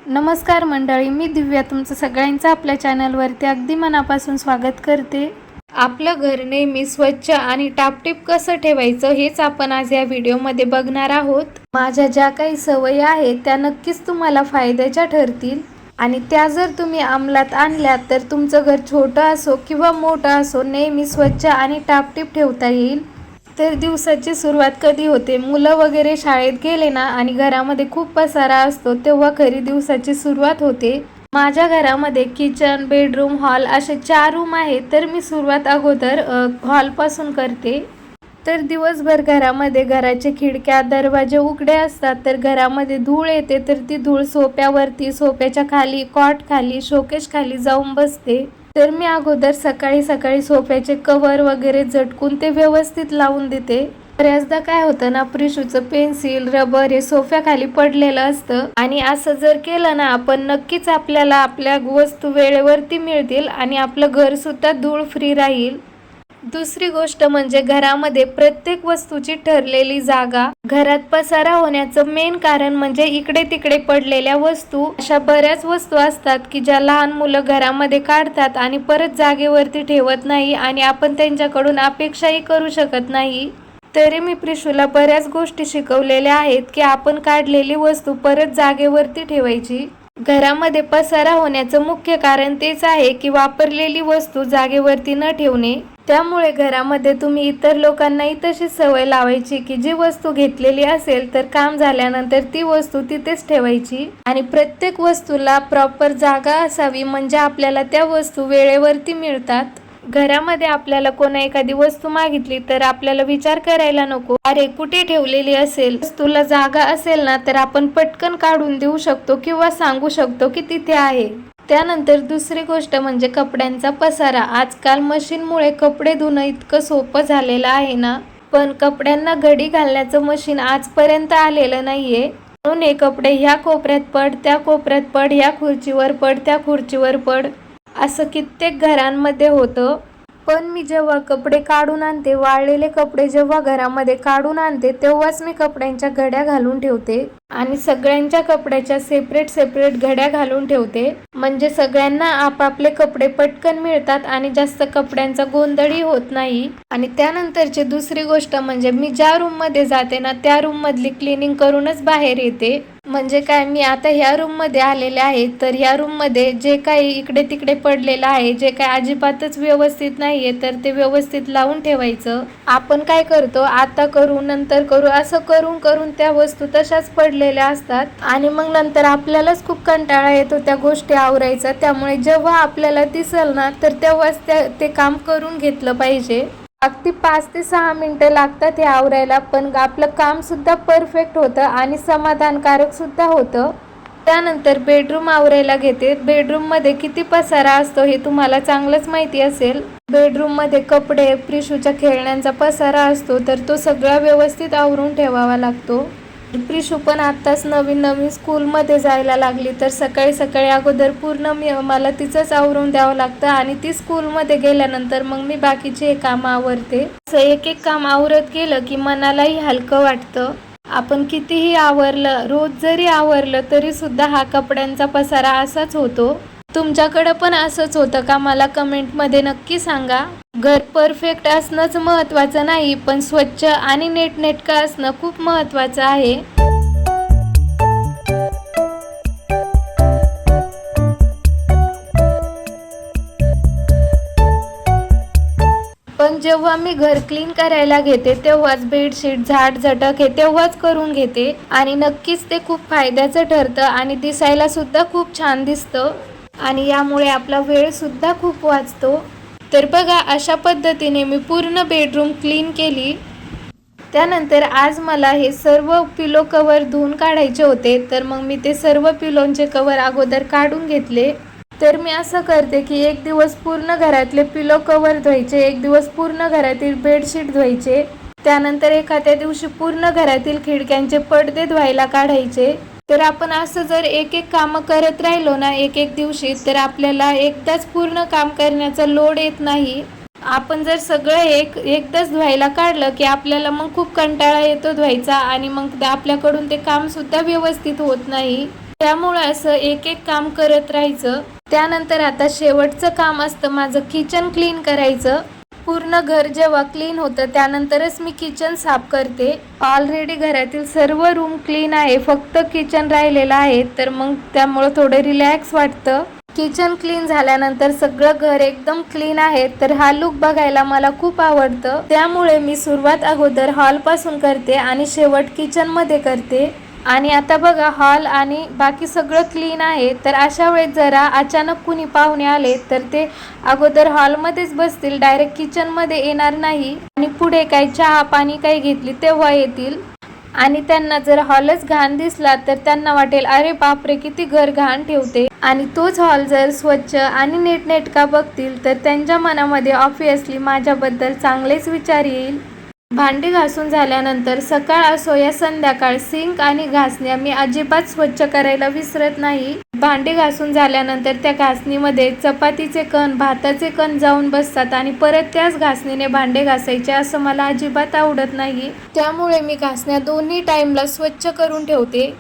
नमस्कार मंडळी, मी दिव्या तुमचं सगळ्यांचं आपल्या चॅनलवरती अगदी मनापासून स्वागत करते। आपलं घर नेहमी स्वच्छ आणि टापटीप कसं ठेवायचं हेच आपण आज या व्हिडिओमध्ये बघणार आहोत। माझ्या ज्या काही सवयी आहेत त्या नक्कीच तुम्हाला फायद्याच्या ठरतील आणि त्या जर तुम्ही अंमलात आणल्या तर तुमचं घर छोटं असो किंवा मोठं असो नेहमी स्वच्छ आणि टापटीप ठेवता येईल। तर दिवसाची सुरुवात कधी होते? मुलं वगैरे शाळेत गेले ना आणि घरामध्ये खूप पसारा असतो तेव्हा खरी दिवसाची सुरुवात होते। माझ्या घरामध्ये किचन, बेडरूम, हॉल असे 4 रूम आहेत, तर मी सुरुवात अगोदर हॉलपासून करते। तर दिवसभर घरामध्ये घराचे खिडक्या दरवाजे उघडे असतात, तर घरामध्ये धूळ येते, तर ती धूळ सोफ्यावरती, सोफ्याच्या खाली, कॉट खाली, शोकेश खाली जाऊन बसते। तर मी अगोदर सकाळी सोफ्याचे कवर वगैरे झटकून ते व्यवस्थित लावून देते। बऱ्याचदा काय होतं ना, प्रिशूचं पेन्सिल, रबर हे सोफ्याखाली पडलेलं असतं आणि असं जर केलं ना आपण नक्कीच आपल्याला आपल्या वस्तू वेळेवरती मिळतील आणि आपलं घर सुद्धा धूळ फ्री राहील। दुसरी गोष्ट म्हणजे घरामध्ये प्रत्येक वस्तूची ठरलेली जागा। घरात पसारा होण्याचं मेन कारण म्हणजे इकडे तिकडे पडलेल्या वस्तू। अशा बऱ्याच वस्तू असतात की ज्या लहान मुलं घरामध्ये काढतात आणि परत जागेवरती ठेवत नाही आणि आपण त्यांच्याकडून अपेक्षाही करू शकत नाही। तरी मी प्रिशूला बऱ्याच गोष्टी शिकवलेल्या आहेत की आपण काढलेली वस्तू परत जागेवरती ठेवायची। घरामध्ये पसारा होण्याचं मुख्य कारण तेच आहे की वापरलेली वस्तू जागेवरती न ठेवणे। त्यामुळे घरामध्ये तुम्ही इतर लोकांनाही तशी सवय लावायची की जी वस्तू घेतलेली असेल तर काम झाल्यानंतर ती वस्तू तिथेच ठेवायची आणि प्रत्येक वस्तूला प्रॉपर जागा असावी, म्हणजे आपल्याला त्या वस्तू वेळेवरती मिळतात। घरामध्ये आपल्याला कोणा एखादी वस्तू मागितली तर आपल्याला विचार करायला नको, अरे कुठे ठेवलेली असेल। वस्तूला जागा असेल ना तर आपण पटकन काढून देऊ शकतो किंवा सांगू शकतो की तिथे आहे। त्यानंतर दुसरी गोष्ट म्हणजे कपड्यांचा पसारा। आजकाल मशीनमुळे कपडे धुणं इतकं सोपं झालेलं आहे ना, पण कपड्यांना घडी घालण्याचं मशीन आजपर्यंत आलेलं नाहीये। म्हणून हे कपडे ह्या कोपऱ्यात पड, त्या कोपऱ्यात पड, ह्या खुर्चीवर पड, त्या खुर्चीवर पड, असं कित्येक घरांमध्ये होतं। पण मी जेव्हा कपडे काढून आणते, वाळलेले कपडे जेव्हा घरामध्ये काढून आणते तेव्हाच मी कपड्यांच्या घड्या घालून ठेवते आणि सगळ्यांच्या कपड्याच्या सेपरेट घड्या घालून ठेवते, म्हणजे सगळ्यांना आपापले कपडे पटकन मिळतात आणि जास्त कपड्यांचा गोंधळही होत नाही। आणि त्यानंतरची दुसरी गोष्ट म्हणजे मी ज्या रूम मध्ये जाते ना त्या रूम मधली क्लिनिंग करूनच बाहेर येते। म्हणजे काय, मी आता ह्या रूम मध्ये आलेले आहे तर ह्या रूम मध्ये जे काही इकडे तिकडे पडलेलं आहे, जे काही अजिबातच व्यवस्थित नाहीये तर ते व्यवस्थित लावून ठेवायचं। आपण काय करतो, आता करू नंतर करू असं करून करून त्या वस्तू तशाच पडलेल्या असतात आणि मग नंतर आपल्यालाच खूप कंटाळा येतो त्या गोष्टी आवरायचा। त्यामुळे जेव्हा आपल्याला दिसेल ना तर तेव्हाच ते काम करून घेतलं पाहिजे। अगदी 5 ते 6 मिनिटं लागतात हे आवरायला, पण आपलं काम सुद्धा परफेक्ट होतं आणि समाधानकारक सुद्धा होतं। त्यानंतर बेडरूम आवरायला घेते। बेडरूम मध्ये किती पसारा असतो हे तुम्हाला चांगलंच माहिती असेल। बेडरूम मध्ये कपडे, प्रिशूच्या खेळण्यांचा पसारा असतो, तर तो सगळा व्यवस्थित आवरून ठेवावा लागतो। प्रिशू पण आत्ताच नवीन स्कूलमध्ये जायला लागली, तर सकाळी अगोदर पूर्ण मला तिचंच आवरून द्यावं लागतं आणि ती स्कूलमध्ये गेल्यानंतर मग मी बाकीचे कामं आवरते। असं एक एक काम आवरत गेलं की मनालाही हलकं वाटतं। आपण कितीही आवरलं, रोज जरी आवरलं तरी सुद्धा हा कपड्यांचा पसारा असाच होतो। तुमच्याकडं पण असंच होतं का? मला कमेंटमध्ये नक्की सांगा। घर परफेक्ट असणंच महत्त्वाचं नाही, पण स्वच्छ आणि नीटनेटकं असणं खूप महत्त्वाचं आहे। पण जेव्हा मी घर क्लीन करायला घेते तेव्हाच बेडशीट, झाड झटक हे तेव्हाच करून घेते आणि नक्कीच ते खूप फायद्याचं ठरतं आणि दिसायला सुद्धा खूप छान दिसतं आणि यामुळे आपला वेळ सुद्धा खूप वाचतो। तर बघा, अशा पद्धतीने मी पूर्ण बेडरूम क्लीन केली। त्यानंतर आज मला हे सर्व पिलो कवर धुवून काढायचे होते, तर मग मी ते सर्व पिलोंचे कवर अगोदर काढून घेतले। तर मी असं करते की एक दिवस पूर्ण घरातले पिलो कवर धुवायचे, एक दिवस पूर्ण घरातील बेडशीट धुवायचे, त्यानंतर एखाद्या दिवशी पूर्ण घरातील खिडक्यांचे पडदे धुवायला काढायचे। तर आपण असं जर एक एक कामं करत राहिलो ना एक एक दिवशी, तर आपल्याला एकदाच पूर्ण काम करण्याचा लोड येत नाही। आपण जर सगळं एकदाच धुवायला काढलं की आपल्याला मग खूप कंटाळा येतो धुवायचा आणि मग आपल्याकडून ते काम सुद्धा व्यवस्थित होत नाही। त्यामुळे असं एक एक काम करत राहायचं। त्यानंतर आता शेवटचं काम असतं माझं किचन क्लीन करायचं। पूर्ण घर जेव्हा क्लीन होतं त्यानंतरच मी किचन साफ करते। ऑलरेडी घरातील सर्व रूम क्लीन आहे, फक्त किचन राहिलेलं आहे, तर मग त्यामुळे थोडं रिलॅक्स वाटतं। किचन क्लीन झाल्यानंतर सगळं घर एकदम क्लीन आहे, तर हा लुक बघायला मला खूप आवडतं। त्यामुळे मी सुरुवात अगोदर हॉल पासून करते आणि शेवट किचन मध्ये करते। आणि आता बघा हॉल आणि बाकी सगळं क्लीन आहे, तर अशा वेळेस जरा अचानक कुणी पाहुणे आले तर ते अगोदर हॉलमध्येच बसतील, डायरेक्ट किचनमध्ये येणार नाही। आणि पुढे काही चहा पाणी काही घेतली तेव्हा येतील। आणि त्यांना जर हॉलच घाण दिसला तर त्यांना वाटेल अरे बापरे किती घर घाण ठेवते। आणि तोच हॉल जर स्वच्छ आणि नीटनेटका बघतील तर त्यांच्या मनामध्ये ऑब्व्हियसली माझ्याबद्दल चांगलेच विचार येईल। भांडी घासून झाल्यानंतर सकाळ असो या संध्याकाळ सिंक आणि घासण्या मी अजिबात स्वच्छ करायला विसरत नाही। भांडी घासून झाल्यानंतर त्या घासणीमध्ये चपातीचे कण भाताचे कण जाऊन बसतात आणि परत त्याच घासणीने भांडे घासायचे असं मला अजिबात आवडत नाही। त्यामुळे मी घासण्या दोन्ही टाइमला स्वच्छ करून ठेवते।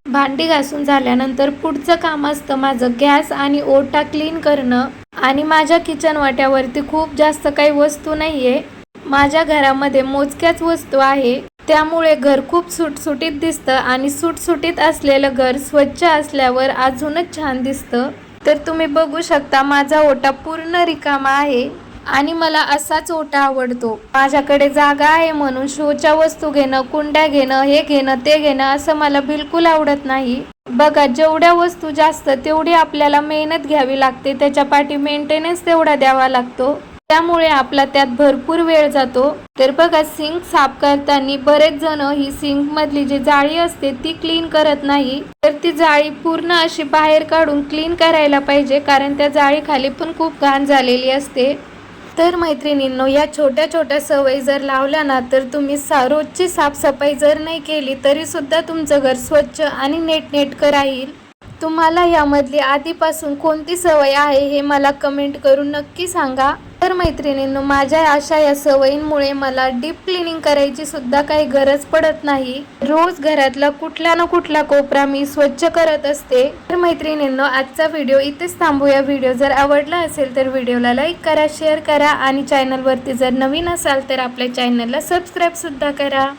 भांडी घासून झाल्यानंतर पुढचं काम असतं माझं गॅस आणि ओटा क्लीन करणं। आणि माझ्या किचन वाट्यावरती खूप जास्त काही वस्तू नाहीये, माझ्या घरामध्ये मोजक्याच वस्तू आहे, त्यामुळे घर खूप सुटसुटीत दिसतं। आणि सुटसुटीत असलेलं घर स्वच्छ असल्यावर अजूनच छान दिसतं। तर तुम्ही बघू शकता माझा ओटा पूर्ण रिकामा आहे आणि मला असाच ओटा आवडतो। माझ्याकडे जागा आहे म्हणून शोच्या वस्तू घेणं, कुंड्या घेणं, हे घेणं ते घेणं असं मला बिलकुल आवडत नाही। बघा जेवढ्या वस्तू जास्त तेवढी आपल्याला मेहनत घ्यावी लागते, त्याच्या पाठी मेंटेनन्स तेवढा द्यावा लागतो, त्यामुळे आपला त्यात भरपूर वेळ जातो। तर बघा सिंक साफ करताना बरेच जण ही सिंक मधली जी जाळी असते ती क्लीन करत नाही, तर ती जाळी पूर्ण अशी बाहेर काढून क्लीन करायला पाहिजे, कारण त्या जाळी खाली पण खूप घाण झालेली असते। तर मैत्रिणींनो, या छोट्या छोट्या सवयी जर लावल्या ना तर तुम्ही रोजची साफसफाई जर नाही केली तरी सुद्धा तुमचं घर स्वच्छ आणि नीटनेटकं राहील। तुम्हाला यामधली आधीपासून कोणती सवय आहे हे मला कमेंट करून नक्की सांगा। तर मैत्रिणींनो, माझ्या अशा या सवयींमुळे मला डीप क्लिनिंग करायची सुद्धा काही गरज पडत नाही। रोज घरातला कुठला ना कुठला कोपरा मी स्वच्छ करत असते। तर मैत्रिणींनो, आजचा व्हिडिओ इथेच थांबूया। व्हिडिओ जर आवडला असेल तर व्हिडिओला लाईक करा, शेअर करा आणि चॅनलवरती जर नवीन असाल तर आपल्या चॅनलला सबस्क्राईब सुद्धा करा।